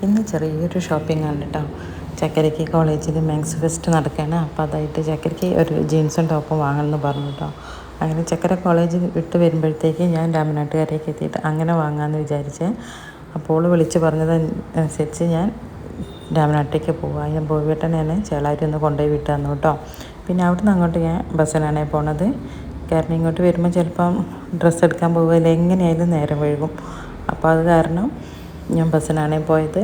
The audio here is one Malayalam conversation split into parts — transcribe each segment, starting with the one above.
ഇന്ന് ചെറിയൊരു ഷോപ്പിംഗ് ആണ് കേട്ടോ. ചക്കരയ്ക്ക് കോളേജിൽ മെൻസ് ഫെസ്റ്റ് നടക്കുകയാണ്. അപ്പോൾ അതായിട്ട് ചക്കരയ്ക്ക് ഒരു ജീൻസും ടോപ്പും വാങ്ങണമെന്ന് പറഞ്ഞു കേട്ടോ. അങ്ങനെ ചക്കര കോളേജ് വിട്ട് വരുമ്പോഴത്തേക്ക് ഞാൻ രാമനാട്ടുകരയ്ക്ക് എത്തിയിട്ട് അങ്ങനെ വാങ്ങാമെന്ന് വിചാരിച്ച്. അപ്പോൾ വിളിച്ച് പറഞ്ഞതനുസരിച്ച് ഞാൻ രാമനാട്ടിലേക്ക് പോവുക. ഞാൻ ബോബിയേട്ടൻ എന്നെ ചേളാരി ഒന്ന് കൊണ്ടുപോയി വിട്ട് തന്നു കേട്ടോ. പിന്നെ അവിടുന്ന് അങ്ങോട്ട് ഞാൻ ബസ്സിനാണ് പോണത്. കാരണം ഇങ്ങോട്ട് വരുമ്പോൾ ചിലപ്പം ഡ്രസ്സ് എടുക്കാൻ പോകുകയില്ല, എങ്ങനെയായാലും നേരം വൈകും. അപ്പോൾ അത് കാരണം ഞാൻ ബസ്സിനാണ് പോയത്.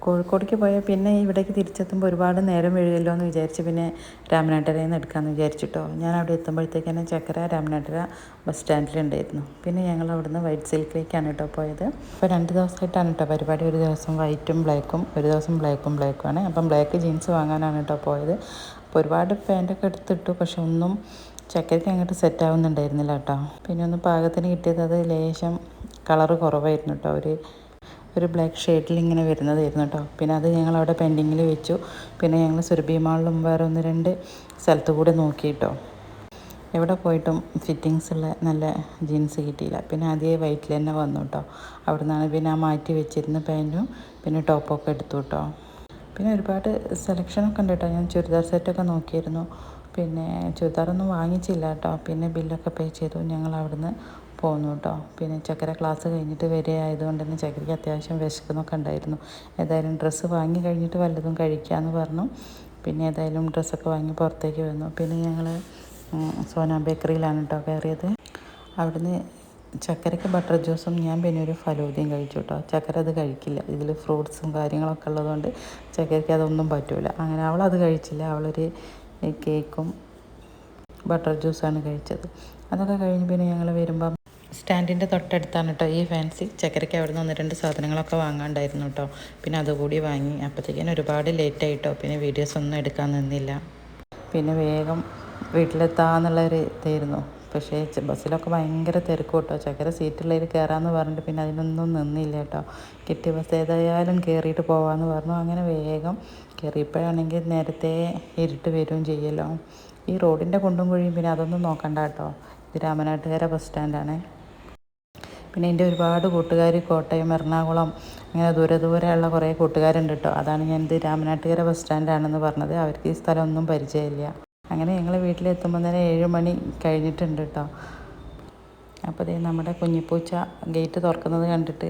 കോഴിക്കോടേക്ക് പോയാൽ പിന്നെ ഇവിടേക്ക് തിരിച്ചെത്തുമ്പോൾ ഒരുപാട് നേരം വഴുകല്ലോ എന്ന് വിചാരിച്ച് പിന്നെ രാമനാട്ടുകരയിൽ നിന്ന് എടുക്കാമെന്ന് വിചാരിച്ചിട്ടോ. ഞാൻ അവിടെ എത്തുമ്പോഴത്തേക്ക് തന്നെ ചക്കര രാമനാട്ടുകര ബസ് സ്റ്റാൻഡിലുണ്ടായിരുന്നു. പിന്നെ ഞങ്ങൾ അവിടുന്ന് വൈറ്റ് സിൽക്കിലേക്കാണ് കേട്ടോ പോയത്. അപ്പോൾ 2 ദിവസമായിട്ടാണ് കേട്ടോ പരിപാടി. ഒരു ദിവസം വൈറ്റും ബ്ലാക്കും, ഒരു ദിവസം ബ്ലാക്കുമാണ്. അപ്പം ബ്ലാക്ക് ജീൻസ് വാങ്ങാനാണ് കേട്ടോ പോയത്. അപ്പോൾ ഒരുപാട് പാൻറ്റൊക്കെ എടുത്തിട്ടു, പക്ഷെ ഒന്നും ചക്കരയ്ക്ക് അങ്ങോട്ട് സെറ്റ് ആവുന്നുണ്ടായിരുന്നില്ല കേട്ടോ. പിന്നെ ഒന്ന് പാകത്തിന് കിട്ടിയത് അത് ലേശം കളറ് കുറവായിരുന്നു കേട്ടോ. ഒരു ബ്ലാക്ക് ഷെയ്ഡിൽ ഇങ്ങനെ വരുന്നതായിരുന്നു കേട്ടോ. പിന്നെ അത് ഞങ്ങളവിടെ പെൻഡിങ്ങിൽ വെച്ചു. പിന്നെ ഞങ്ങൾ സുരഭി മാളിലും വേറെ 1-2 സ്ഥലത്ത് കൂടെ നോക്കി കേട്ടോ. എവിടെ പോയിട്ടും ഫിറ്റിങ്സ് ഉള്ള നല്ല ജീൻസ് കിട്ടിയില്ല. പിന്നെ ആദ്യമേ വൈറ്റിൽ തന്നെ വന്നു കേട്ടോ. അവിടെ നിന്നാണ് പിന്നെ ആ മാറ്റി വെച്ചിരുന്ന പാൻറ്റും പിന്നെ ടോപ്പൊക്കെ എടുത്തു കേട്ടോ. പിന്നെ ഒരുപാട് സെലക്ഷനൊക്കെ ഉണ്ട് കേട്ടോ. ഞാൻ ചുരിദാർ സെറ്റൊക്കെ നോക്കിയിരുന്നു. പിന്നെ ചുരിദാറൊന്നും വാങ്ങിച്ചില്ല കേട്ടോ. പിന്നെ ബില്ലൊക്കെ പേ ചെയ്തു ഞങ്ങൾ അവിടുന്ന് പോന്നു കേട്ടോ. പിന്നെ ചക്കര ക്ലാസ് കഴിഞ്ഞിട്ട് വരികയായതുകൊണ്ട് തന്നെ ചക്കരയ്ക്ക് അത്യാവശ്യം വിശക്കുന്നൊക്കെ ഉണ്ടായിരുന്നു. ഏതായാലും ഡ്രസ്സ് വാങ്ങി കഴിഞ്ഞിട്ട് വല്ലതും കഴിക്കാമെന്ന് പറഞ്ഞു. പിന്നെ ഏതായാലും ഡ്രസ്സൊക്കെ വാങ്ങി പുറത്തേക്ക് വന്നു. പിന്നെ ഞങ്ങൾ സോന ബേക്കറിയിലാണ് കേട്ടോ കയറിയത്. അവിടുന്ന് ചക്കരയ്ക്ക് ബട്ടർ ജ്യൂസും ഞാൻ പിന്നെ ഒരു ഫലൂദയും കഴിച്ചു കേട്ടോ. ചക്കര അത് കഴിക്കില്ല, ഇതിൽ ഫ്രൂട്ട്സും കാര്യങ്ങളൊക്കെ ഉള്ളതുകൊണ്ട് ചക്കരയ്ക്ക് അതൊന്നും പറ്റില്ല. അങ്ങനെ അവളത് കഴിച്ചില്ല. അവളൊരു കേക്കും ബട്ടർ ജ്യൂസാണ് കഴിച്ചത്. അതൊക്കെ കഴിഞ്ഞ് പിന്നെ ഞങ്ങൾ വരുമ്പം സ്റ്റാൻഡിൻ്റെ തൊട്ടടുത്താണ് കേട്ടോ ഈ ഫാൻസി. ചക്കരയ്ക്ക് അവിടെ നിന്ന് 1-2 സാധനങ്ങളൊക്കെ വാങ്ങാണ്ടായിരുന്നു കേട്ടോ. പിന്നെ അതുകൂടി വാങ്ങി. അപ്പോഴത്തേക്കിനും ഒരുപാട് ലേറ്റായിട്ടോ. പിന്നെ വീഡിയോസ് ഒന്നും എടുക്കാൻ നിന്നില്ല. പിന്നെ വേഗം വീട്ടിലെത്താമെന്നുള്ളൊരു ഇതായിരുന്നു. പക്ഷേ ബസ്സിലൊക്കെ ഭയങ്കര തിരക്കും കേട്ടോ. ചക്കര സീറ്റുള്ളതിൽ കയറാമെന്ന് പറഞ്ഞിട്ട് പിന്നെ അതിനൊന്നും നിന്നില്ല കേട്ടോ. കിട്ടിയ ബസ് ഏതായാലും കയറിയിട്ട് പോകാമെന്ന് പറഞ്ഞു. അങ്ങനെ വേഗം കയറിയപ്പോഴാണെങ്കിൽ നേരത്തെ ഇരുട്ട് വരികയും ചെയ്യല്ലോ. ഈ റോഡിൻ്റെ കുണ്ടും കുഴിയും പിന്നെ അതൊന്നും നോക്കണ്ട കേട്ടോ. ഇത് രാമനാട്ടുകര ബസ് സ്റ്റാൻഡാണ്. പിന്നെ എൻ്റെ ഒരുപാട് കൂട്ടുകാർ കോട്ടയം, എറണാകുളം അങ്ങനെ ദൂരെയുള്ള കുറേ കൂട്ടുകാരുണ്ട് കേട്ടോ. അതാണ് ഞാൻ ഇത് രാമനാട്ടുകര ബസ് സ്റ്റാൻഡാണെന്ന് പറഞ്ഞത്. അവർക്ക് ഈ സ്ഥലമൊന്നും പരിചയമില്ല. അങ്ങനെ ഞങ്ങൾ വീട്ടിലെത്തുമ്പോൾ തന്നെ 7 മണി കഴിഞ്ഞിട്ടുണ്ട് കേട്ടോ. അപ്പോൾ ദേ നമ്മുടെ കുഞ്ഞിപ്പൂച്ച ഗേറ്റ് തുറക്കുന്നത് കണ്ടിട്ട്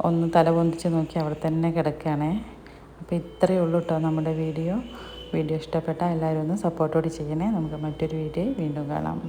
ഒന്ന് തല പൊന്തിച്ച് നോക്കി അവിടെ തന്നെ കിടക്കുകയാണേ. അപ്പോൾ ഇത്രയേ ഉള്ളൂ കേട്ടോ നമ്മുടെ വീഡിയോ ഇഷ്ടപ്പെട്ടാൽ എല്ലാവരും ഒന്ന് സപ്പോർട്ടോടെ ചെയ്യണേ. നമുക്ക് മറ്റൊരു വീഡിയോ വീണ്ടും കാണാം.